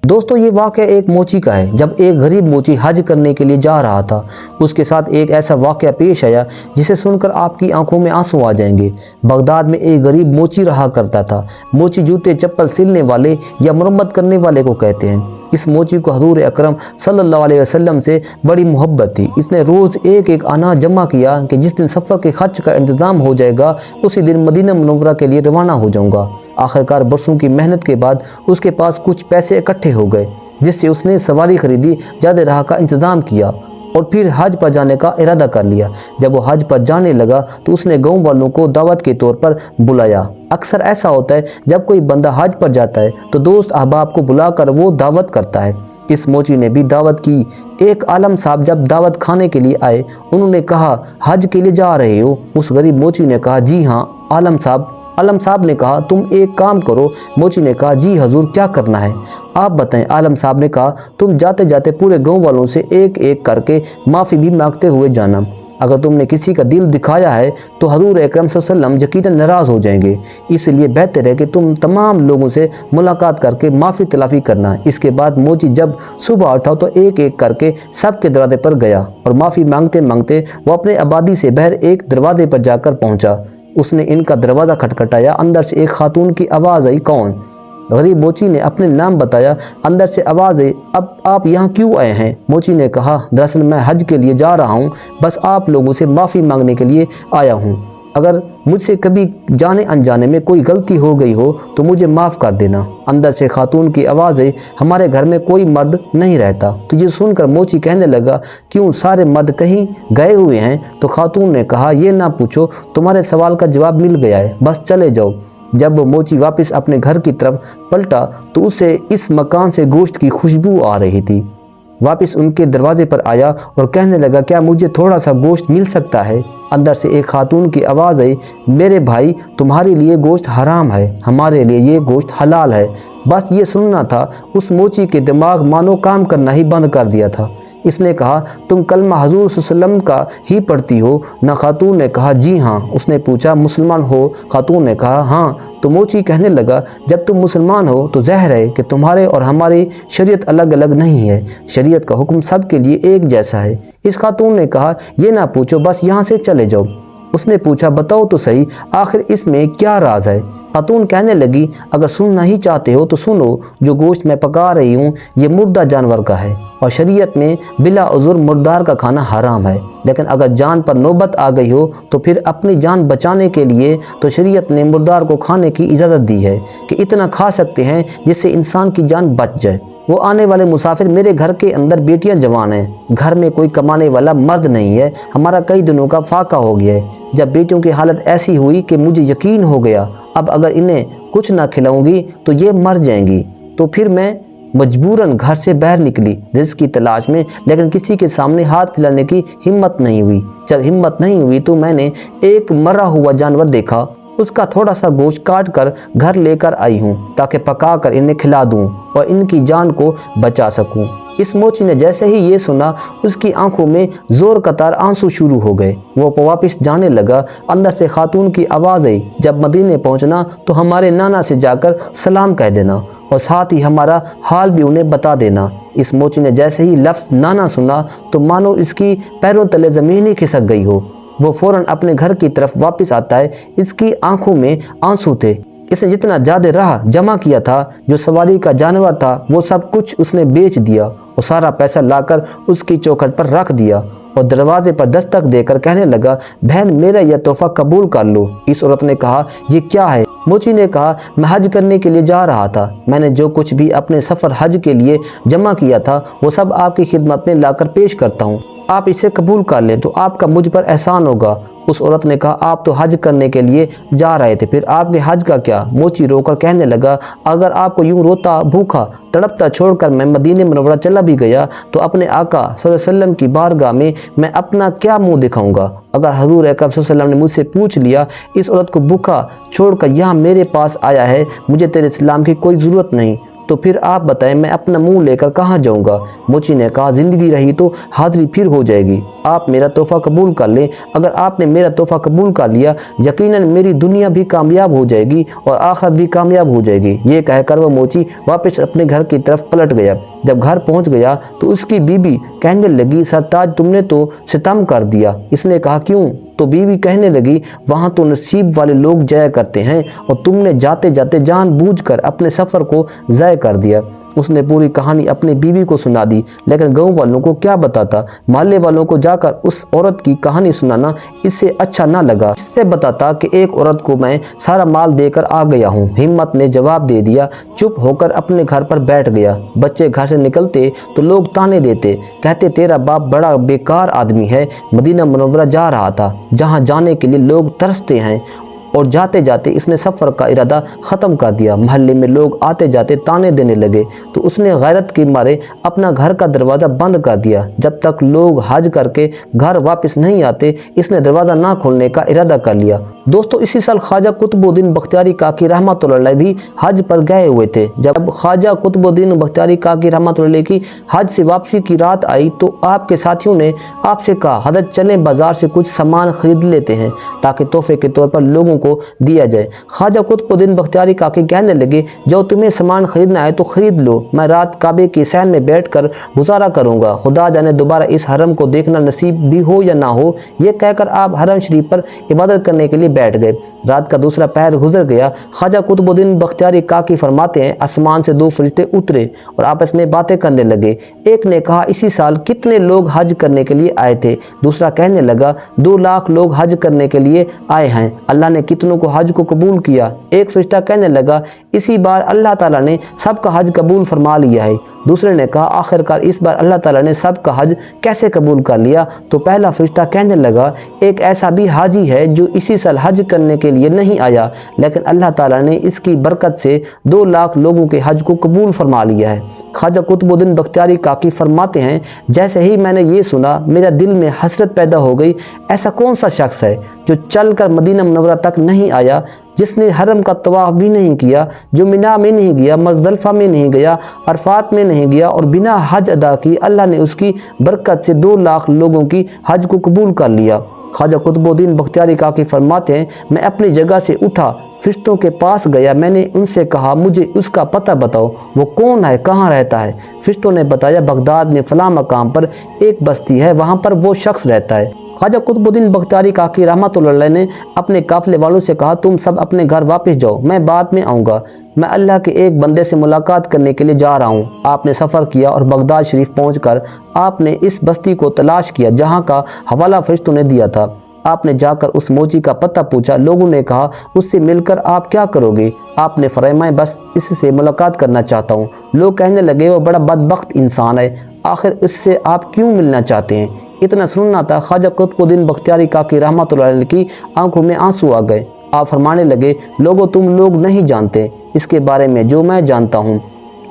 दोस्तों ये वाक़या एक मोची का है। जब एक गरीब मोची हज करने के लिए जा रहा था, उसके साथ एक ऐसा वाक़या पेश आया जिसे सुनकर आपकी आंखों में आंसू आ जाएंगे। बगदाद में एक गरीब मोची रहा करता था। मोची जूते चप्पल सिलने वाले या मरम्मत करने वाले को कहते हैं। इस मोची को हजूर अकरम सल्लल्लाहु अलैहि वसल्लम से बड़ी मोहब्बत थी। इसने रोज़ एक एक आना जमा किया कि जिस दिन सफ़र के खर्च का इंतज़ाम हो जाएगा उसी दिन मदीना मुनव्वरा के लिए रवाना हो जाऊंगा। आखिरकार बरसों की मेहनत के बाद उसके पास कुछ पैसे इकट्ठे हो गए, जिससे उसने सवारी खरीदी, ज़्यादा राह का इंतज़ाम किया और फिर हज पर जाने का इरादा कर लिया। जब वो हज पर जाने लगा तो उसने गाँव वालों को दावत के तौर पर बुलाया। अक्सर ऐसा होता है जब कोई बंदा हज पर जाता है तो दोस्त अहबाब को बुलाकर वो दावत करता है। इस मोची ने भी दावत की। एक आलम साहब जब दावत खाने के लिए आए, उन्होंने कहा, हज के लिए जा रहे हो? उस गरीब मोची ने कहा, जी हाँ आलम साहब। आलम साहब ने कहा, तुम एक काम करो। मोची ने कहा, जी हजूर, क्या करना है आप बताएं। आलम साहब ने कहा, तुम जाते जाते पूरे गांव वालों से एक एक करके माफ़ी भी मांगते हुए जाना। अगर तुमने किसी का दिल दिखाया है तो हजूर अकरम सल्लल्लाहु अलैहि वसल्लम यकीनन नाराज़ हो जाएंगे। इसलिए बेहतर है कि तुम तमाम लोगों से मुलाकात करके माफ़ी तलाफ़ी करना। इसके बाद मोची जब सुबह उठा तो एक एक करके सबके दरवाजे पर गया और माफ़ी मांगते मांगते वो अपने आबादी से बाहर एक दरवाजे पर जाकर पहुँचा। उसने इनका दरवाज़ा खटखटाया। अंदर से एक खातून की आवाज़ आई, कौन? गरीब मोची ने अपने नाम बताया। अंदर से आवाज़ आई, अब आप यहाँ क्यों आए हैं? मोची ने कहा, दरअसल मैं हज के लिए जा रहा हूँ, बस आप लोगों से माफ़ी मांगने के लिए आया हूँ। अगर मुझसे कभी जाने अनजाने में कोई गलती हो गई हो तो मुझे माफ़ कर देना। अंदर से खातून की आवाज़ आई, हमारे घर में कोई मर्द नहीं रहता। तो ये सुनकर मोची कहने लगा, क्यों, सारे मर्द कहीं गए हुए हैं? तो खातून ने कहा, ये ना पूछो, तुम्हारे सवाल का जवाब मिल गया है, बस चले जाओ। जब वो मोची वापस अपने घर की तरफ पलटा तो उसे इस मकान से गोश्त की खुशबू आ रही थी। वापस उनके दरवाजे पर आया और कहने लगा, क्या मुझे थोड़ा सा गोश्त मिल सकता है? अंदर से एक खातून की आवाज़ आई, मेरे भाई, तुम्हारे लिए गोश्त हराम है, हमारे लिए ये गोश्त हलाल है। बस ये सुनना था। उस मोची के दिमाग मानो काम करना ही बंद कर दिया था। इसने कहा, तुम कलमा हजूर सल्लल्लाहु अलैहि वसल्लम का ही पढ़ती हो ना? खातून ने कहा, जी हाँ। उसने पूछा, मुसलमान हो? खातून ने कहा, हाँ। तो मोची कहने लगा, जब तुम मुसलमान हो तो ज़ाहिर है कि तुम्हारे और हमारी शरीयत अलग अलग नहीं है। शरीयत का हुक्म सब के लिए एक जैसा है। इस खातून ने कहा, ये ना पूछो, बस यहाँ से चले जाओ। उसने पूछा, बताओ तो सही, आखिर इसमें क्या राज है? खातून कहने लगी, अगर सुनना ही चाहते हो तो सुनो, जो गोश्त मैं पका रही हूँ ये मुर्दा जानवर का है और शरीयत में बिला उज़ुर मुर्दार का खाना हराम है। लेकिन अगर जान पर नौबत आ गई हो तो फिर अपनी जान बचाने के लिए तो शरीयत ने मुर्दार को खाने की इजाज़त दी है कि इतना खा सकते हैं जिससे इंसान की जान बच जाए। वो आने वाले मुसाफिर, मेरे घर के अंदर बेटियां जवान हैं, घर में कोई कमाने वाला मर्द नहीं है, हमारा कई दिनों का फाका हो गया है। जब बेटियों की हालत ऐसी हुई कि मुझे यकीन हो गया अब अगर इन्हें कुछ ना खिलाऊंगी तो ये मर जाएंगी, तो फिर मैं मजबूरन घर से बाहर निकली रिज़्क़ की तलाश में, लेकिन किसी के सामने हाथ फैलाने की हिम्मत नहीं हुई। जब हिम्मत नहीं हुई तो मैंने एक मरा हुआ जानवर देखा, उसका थोड़ा सा गोश्त काट कर घर लेकर आई हूँ ताकि पका कर इन्हें खिला दूँ और इनकी जान को बचा सकूँ। इस मोची ने जैसे ही ये सुना उसकी आंखों में ज़ोर कतार आंसू शुरू हो गए। वो वापस जाने लगा। अंदर से खातून की आवाज़ आई, जब मदीने पहुँचना तो हमारे नाना से जाकर सलाम कह देना और साथ ही हमारा हाल भी उन्हें बता देना। इस मोची ने जैसे ही लफ्ज़ नाना सुना तो मानो इसकी पैरों तले ज़मीन ही खिसक गई हो। वो फ़ौरन अपने घर की तरफ वापस आता है। इसकी आंखों में आंसू थे। इसने जितना ज़्यादा राह जमा किया था, जो सवारी का जानवर था, वो सब कुछ उसने बेच दिया और सारा पैसा लाकर उसकी चौखट पर रख दिया और दरवाजे पर दस्तक देकर कहने लगा, बहन, मेरा यह तोहफा कबूल कर लो। इस औरत ने कहा, ये क्या है? मोची ने कहा, मैं हज करने के लिए जा रहा था। मैंने जो कुछ भी अपने सफ़र हज के लिए जमा किया था वो सब आपकी खिदमत में लाकर पेश करता हूँ। आप इसे कबूल कर लें तो आपका मुझ पर एहसान होगा। उस औरत ने कहा, आप तो हज करने के लिए जा रहे थे, फिर आपके हज का क्या? मोची रोकर कहने लगा, अगर आपको यूं रोता भूखा तड़पता छोड़कर मैं मदीने मुनव्वरा चला भी गया तो अपने आका सल्लल्लाहु अलैहि वसल्लम की बारगाह में मैं अपना क्या मुंह दिखाऊंगा? अगर हजूर अकरम सल्लल्लाहु अलैहि वसल्लम ने मुझसे पूछ लिया, इस औरत को भूखा छोड़कर यहाँ मेरे पास आया है, मुझे तेरे इस्लाम की कोई ज़रूरत नहीं, तो फिर आप बताएं मैं अपना मुंह लेकर कहाँ जाऊँगा। मोची ने कहा, ज़िंदगी रही तो हाज़िरी फिर हो जाएगी, आप मेरा तोहफ़ा कबूल कर लें। अगर आपने मेरा तोहफ़ा कबूल कर लिया यकीनन मेरी दुनिया भी कामयाब हो जाएगी और आखिरत भी कामयाब हो जाएगी। ये कहकर वह मोची वापस अपने घर की तरफ पलट गया। जब घर पहुंच गया तो उसकी बीबी कहने लगी, सरताज तुमने तो सितम कर दिया। इसने कहा, क्यों? तो बीवी कहने लगी, वहाँ तो नसीब वाले लोग जाया करते हैं और तुमने जाते जाते जानबूझकर अपने सफ़र को ज़ाय कर दिया। उसने पूरी कहानी अपनी बीवी को सुना दी, लेकिन गांव वालों को क्या बताता। मोहल्ले वालों को जाकर उस औरत की कहानी सुनाना इससे अच्छा ना लगा। इससे बताता कि एक औरत को मैं सारा माल देकर आ गया हूँ। हिम्मत ने जवाब दे दिया, चुप होकर अपने घर पर बैठ गया। बच्चे घर से निकलते तो लोग ताने देते, कहते तेरा बाप बड़ा बेकार आदमी है। मदीना मुनव्वरा जा रहा था, जहाँ जाने के लिए लोग तरसते हैं, और जाते जाते इसने सफ़र का इरादा ख़त्म कर दिया। महल्ले में लोग आते जाते ताने देने लगे तो उसने गैरत के मारे अपना घर का दरवाज़ा बंद कर दिया। जब तक लोग हज करके घर वापस नहीं आते इसने दरवाज़ा ना खोलने का इरादा कर लिया। दोस्तों, इसी साल ख्वाजा कुतुबुद्दीन बख्तियारी काकी रहमतुल्लाह अलैह भी हज पर गए हुए थे। जब ख्वाजा कुतुबुद्दीन बख्तियारी काकी रहमतुल्लाह अलैह की हज से वापसी की रात आई तो आपके साथियों ने आपसे कहा, हजरत चलें बाज़ार से कुछ सामान खरीद लेते हैं ताकि तोहफे के तौर पर लोगों को दिया जाए। ख्वाजा कुतुबुद्दीन बख्तियारी काकी कहने लगे, जो तुम्हें सामान खरीदना है तो खरीद लो, मैं रात काबे की सैन में बैठकर गुजारा करूंगा। खुदा जाने दोबारा इस हरम को देखना नसीब भी हो या ना हो। ये कहकर आप हरम शरीफ पर इबादत करने के लिए बैठ गए। रात का दूसरा पहर गुजर गया। ख्वाजा कुतुबुद्दीन बख्तियारी काकी फरमाते हैं, आसमान से दो फरिश्ते उतरे और आपस में बातें करने लगे। एक ने कहा, इसी साल कितने लोग हज करने के लिए आए थे? दूसरा कहने लगा, 2 लाख लोग हज करने के लिए आए हैं। अल्लाह ने कितनों को हज को कबूल किया? एक फरिश्ता कहने लगा, इसी बार अल्लाह ताला ने सबका हज कबूल फरमा लिया है। दूसरे ने कहा, आखिरकार इस बार अल्लाह ताला ने सबका हज कैसे कबूल कर लिया? तो पहला फरिश्ता कहने लगा, एक ऐसा भी हाजी है जो इसी साल हज करने के लिए नहीं आया, लेकिन अल्लाह ताला ने इसकी बरकत से 2 लाख लोगों के हज को कबूल फरमा लिया है। ख्वाजा कुतुबुद्दीन बख्तियारी काकी फरमाते हैं, जैसे ही मैंने ये सुना मेरा दिल में हसरत पैदा हो गई। ऐसा कौन सा शख्स है जो चलकर मदीना मुनव्वरा तक नहीं आया, जिसने हरम का तवाफ़ भी नहीं किया, जो मिना में नहीं गया, मुज़दलिफ़ा में नहीं गया, अरफात में नहीं गया और बिना हज अदा की अल्लाह ने उसकी बरकत से 2 लाख लोगों की हज को कबूल कर लिया। ख्वाजा कुतुबुद्दीन बख्तियारी काकी फरमाते हैं, मैं अपनी जगह से उठा, फरिश्तों के पास गया। मैंने उनसे कहा, मुझे उसका पता बताओ, वो कौन है, कहाँ रहता है? फरिश्तों ने बताया, बगदाद में फ़लाँ मकाम पर एक बस्ती है, वहाँ पर वो शख्स रहता है। ख्वाजा कुतुबुद्दीन बख्तियारी काकी रहमतुल्लाह अलैह ने अपने काफ़िले वालों से कहा, तुम सब अपने घर वापस जाओ, मैं बाद में आऊँगा। मैं अल्लाह के एक बंदे से मुलाकात करने के लिए जा रहा हूँ। आपने सफ़र किया और बगदाद शरीफ पहुँचकर आपने इस बस्ती को तलाश किया जहाँ का हवाला फरिश्तों ने दिया था। आपने जाकर उस मोची का पता पूछा। लोगों ने कहा, उससे मिलकर आप क्या करोगे? आपने फरमाया, बस इससे मुलाकात करना चाहता हूँ। लोग कहने लगे, वो बड़ा बदबख्त इंसान है, आखिर इससे आप क्यों मिलना चाहते हैं? इतना सुनना था ख्वाजा कुतुबुद्दीन बख्तियारी काकी रहमतुल्लाह अलैह की आंखों में आंसू आ गए। आप फरमाने लगे, लोगों तुम लोग नहीं जानते इसके बारे में जो मैं जानता हूँ।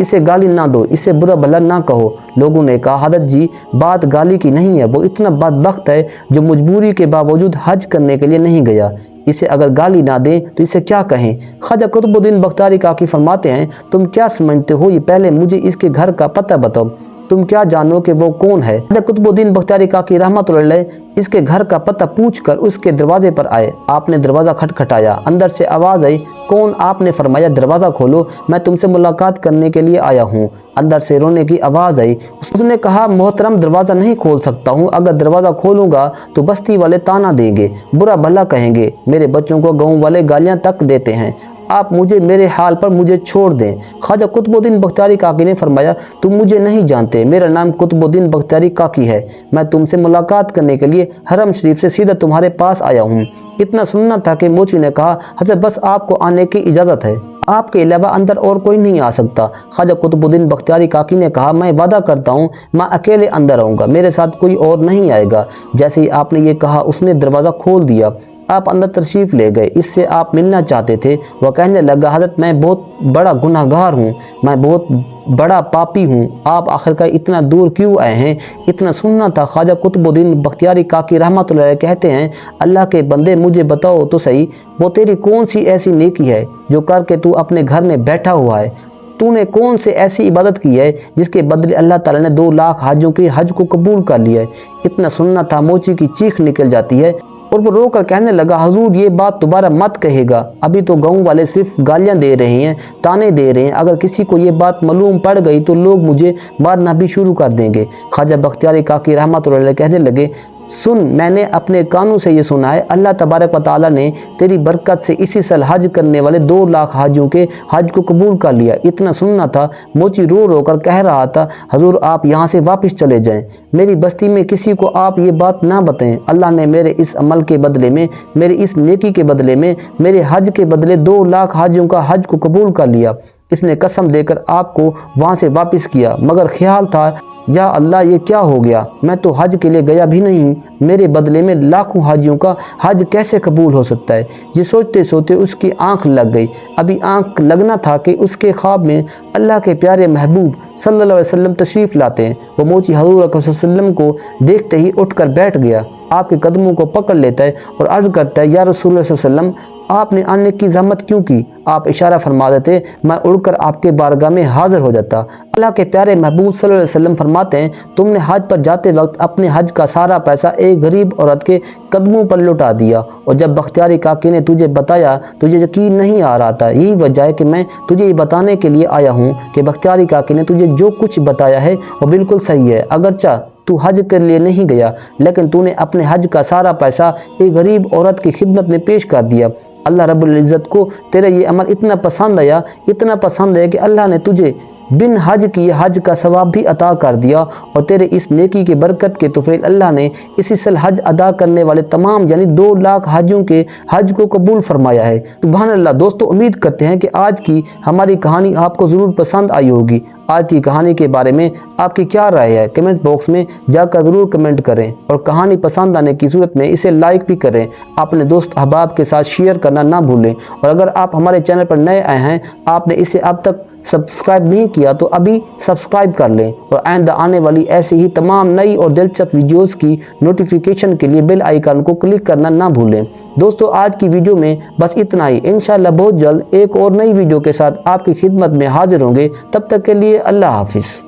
इसे गाली ना दो, इसे बुरा भला ना कहो। लोगों ने कहा, हज़रत जी बात गाली की नहीं है, वो इतना बदबख्त है जो मजबूरी के बावजूद हज करने के लिए नहीं गया। इसे अगर गाली ना दें तो इसे क्या कहें? ख्वाजा कुतुबुद्दीन बख्तियारी काकी फरमाते हैं, तुम क्या समझते हो? ये पहले मुझे इसके घर का पता बताओ, तुम क्या जानो कि वो कौन है? ख्वाजा कुतुबुद्दीन बख्तियारी काकी रहमतुल्लाह अलैह इसके घर का पता पूछकर उसके दरवाजे पर आए। आपने दरवाज़ा खटखटाया, अंदर से आवाज़ आई, कौन? आपने फरमाया, दरवाज़ा खोलो, मैं तुमसे मुलाकात करने के लिए आया हूँ। अंदर से रोने की आवाज़ आई। उसने कहा, मोहतरम दरवाज़ा नहीं खोल सकता हूँ, अगर दरवाज़ा खोलूँगा तो बस्ती वाले ताना देंगे, बुरा भला कहेंगे, मेरे बच्चों को गाँव वाले गालियाँ तक देते हैं, आप मुझे मेरे हाल पर मुझे छोड़ दें। ख्वाजा कुतुबुद्दीन बख्तियारी काकी ने फरमाया, तुम मुझे नहीं जानते, मेरा नाम कुतुबुद्दीन बख्तियारी काकी है, मैं तुमसे मुलाकात करने के लिए हरम शरीफ से सीधा तुम्हारे पास आया हूँ। इतना सुनना था कि मोची ने कहा, हज़रत बस आपको आने की इजाज़त है, आपके अलावा अंदर और कोई नहीं आ सकता। ख्वाजा कुतुबुद्दीन बख्तियारी काकी ने कहा, मैं वादा करता हूँ मैं अकेले अंदर आऊँगा, मेरे साथ कोई और नहीं आएगा। जैसे ही आपने ये कहा उसने दरवाज़ा खोल दिया। आप अंदर तशरीफ़ ले गए। इससे आप मिलना चाहते थे। वह कहने लगा, हज़रत मैं बहुत बड़ा गुनाहगार हूँ, मैं बहुत बड़ा पापी हूँ, आप आखिरकार इतना दूर क्यों आए हैं? इतना सुनना था। ख्वाजा कुतुबुद्दीन बख्तियारी काकी रहमतुल्लाह अलैह कहते हैं, अल्लाह के बंदे मुझे बताओ तो सही, वो तेरी कौन सी ऐसी नेकी है जो करके तू अपने घर में बैठा हुआ है? تو نے کون سے ایسی عبادت کی ہے جس کے بدلے اللہ تعالیٰ نے 2 لاکھ حاجیوں کے حج کو قبول کر لیا ہے؟ اتنا سننا تھا موچی کی چیخ نکل جاتی ہے اور وہ رو کر کہنے لگا حضور یہ بات دوبارہ مت کہے گا، ابھی تو گاؤں والے صرف گالیاں دے رہے ہیں، تانے دے رہے ہیں، اگر کسی کو یہ بات معلوم پڑ گئی تو لوگ مجھے مارنا بھی شروع کر دیں گے۔ خواجہ بختیاری کاکی رحمۃ اللہ علیہ کہنے لگے سن، میں نے اپنے کانوں سے یہ سنا ہے، اللہ تبارک و تعالیٰ نے تیری برکت سے اسی سال حج کرنے والے 2 لاکھ حاجیوں کے حج کو قبول کر لیا۔ اتنا سننا تھا موچی رو رو کر کہہ رہا تھا حضور آپ یہاں سے واپس چلے جائیں، میری بستی میں کسی کو آپ یہ بات نہ بتائیں، اللہ نے میرے اس عمل کے بدلے میں، میری اس نیکی کے بدلے میں، میرے حج کے بدلے 2 لاکھ حاجیوں کا حج کو قبول کر لیا۔ اس نے قسم دے کر آپ کو وہاں سے واپس کیا، مگر خیال تھا یا اللہ یہ کیا ہو گیا، میں تو حج کے لیے گیا بھی نہیں، میرے بدلے میں لاکھوں حاجیوں کا حج کیسے قبول ہو سکتا ہے؟ یہ سوچتے سوچتے اس کی آنکھ لگ گئی۔ ابھی آنکھ لگنا تھا کہ اس کے خواب میں اللہ کے پیارے محبوب صلی اللہ علیہ وسلم تشریف لاتے ہیں۔ وہ موچی حضور اکرم صلی اللہ علیہ وسلم کو دیکھتے ہی اٹھ کر بیٹھ گیا، آپ کے قدموں کو پکڑ لیتا ہے اور عرض کرتا ہے یا رسول اللہ صلی اللہ علیہ وسلم آپ نے آنے کی زحمت کیوں کی؟ آپ اشارہ فرما دیتے میں اڑ کر آپ کے بارگاہ میں حاضر ہو جاتا۔ اللہ کے پیارے محبوب صلی اللہ علیہ وسلم فرماتے ہیں تم نے حج پر جاتے وقت اپنے حج کا سارا پیسہ ایک غریب عورت کے قدموں پر لٹا دیا، اور جب بختیاری کاکی نے تجھے بتایا تجھے یقین نہیں آ رہا تھا۔ یہی وجہ ہے کہ میں تجھے یہ بتانے کے لیے آیا ہوں کہ بختیاری کاکی نے تجھے جو کچھ بتایا ہے وہ بالکل صحیح ہے۔ اگرچہ تو حج کے لیے نہیں گیا لیکن تو نے اپنے حج کا سارا پیسہ ایک غریب عورت کی خدمت میں پیش کر دیا۔ اللہ رب العزت کو تیرا یہ عمل اتنا پسند آیا، اتنا پسند ہے کہ اللہ نے تجھے بن حج کیے حج کا ثواب بھی عطا کر دیا، اور تیرے اس نیکی کی برکت کے طفیل اللہ نے اسی سال حج ادا کرنے والے تمام یعنی 2 لاکھ حاجیوں کے حج کو قبول فرمایا ہے۔ سبحان اللہ۔ دوستو امید کرتے ہیں کہ آج کی ہماری کہانی آپ کو ضرور پسند آئی ہوگی۔ آج کی کہانی کے بارے میں آپ کی کیا رائے ہے کمنٹ باکس میں جا کر ضرور کمنٹ کریں، اور کہانی پسند آنے کی صورت میں اسے لائک بھی کریں، اپنے دوست احباب کے ساتھ شیئر کرنا نہ بھولیں، اور اگر آپ ہمارے چینل پر نئے آئے ہیں آپ نے اسے اب تک سبسکرائب نہیں کیا تو ابھی سبسکرائب کر لیں، اور آئندہ آنے والی ایسی ہی تمام نئی اور دلچسپ ویڈیوز کی نوٹیفیکیشن کے لیے بیل آئیکن کو کلک کرنا نہ بھولیں۔ دوستو آج کی ویڈیو میں بس اتنا ہی، انشاءاللہ بہت جلد ایک اور نئی ویڈیو کے ساتھ آپ کی خدمت میں حاضر ہوں گے، تب تک کے لیے اللہ حافظ۔